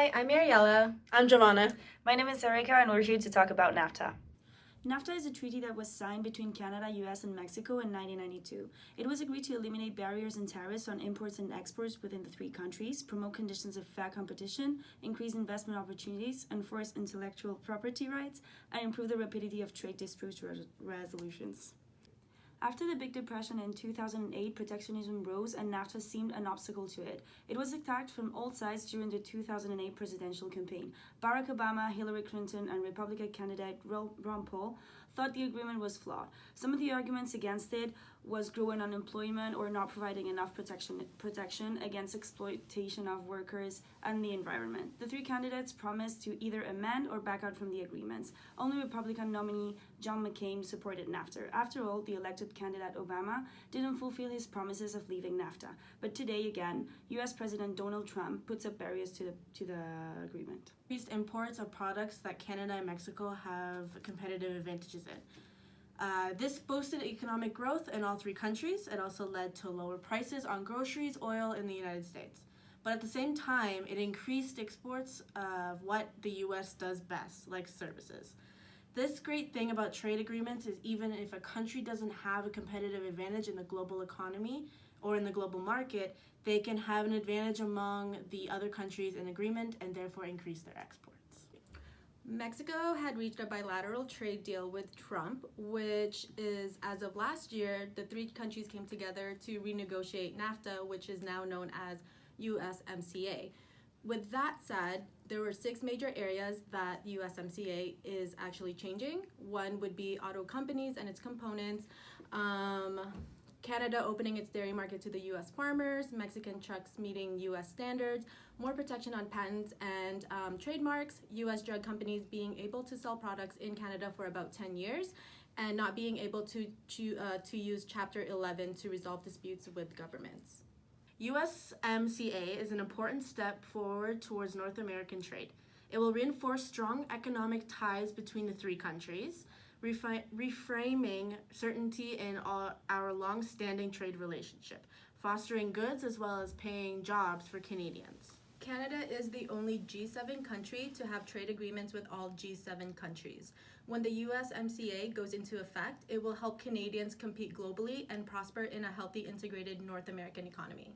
Hi, I'm Mariella. I'm Giovanna. My name is Erika, and we're here to talk about Nafta. Nafta is a treaty that was signed between Canada, US, and Mexico in 1992. It was agreed to eliminate barriers and tariffs on imports and exports within the three countries, promote conditions of fair competition, increase investment opportunities, enforce intellectual property rights, and improve the rapidity of trade dispute resolutions. After the Big Depression in 2008, protectionism rose and NAFTA seemed an obstacle to it. It was attacked from all sides during the 2008 presidential campaign. Barack Obama, Hillary Clinton, and Republican candidate Ron Paul thought the agreement was flawed. Some of the arguments against it was growing unemployment or not providing enough protection against exploitation of workers and the environment. The three candidates promised to either amend or back out from the agreements. Only Republican nominee John McCain supported NAFTA. After all, the elected candidate Obama didn't fulfill his promises of leaving NAFTA. But today, again, US President Donald Trump puts up barriers to the agreement. Increased imports of products that Canada and Mexico have competitive advantages in. This boosted economic growth in all three countries. It also led to lower prices on groceries, oil in the United States. But at the same time, it increased exports of what the US does best, like services. This great thing about trade agreements is even if a country doesn't have a competitive advantage in the global economy or in the global market, they can have an advantage among the other countries in agreement and therefore increase their exports. Mexico had reached a bilateral trade deal with Trump, which is, as of last year, the three countries came together to renegotiate NAFTA, which is now known as USMCA. With that said, there were 6 major areas that USMCA is actually changing. One would be auto companies and its components, Canada opening its dairy market to the U.S. farmers, Mexican trucks meeting U.S. standards, more protection on patents and trademarks, U.S. drug companies being able to sell products in Canada for about 10 years, and not being able to use Chapter 11 to resolve disputes with governments. USMCA is an important step forward towards North American trade. It will reinforce strong economic ties between the three countries, reframing certainty in our long-standing trade relationship, fostering goods as well as paying jobs for Canadians. Canada is the only G7 country to have trade agreements with all G7 countries. When the USMCA goes into effect, it will help Canadians compete globally and prosper in a healthy, integrated North American economy.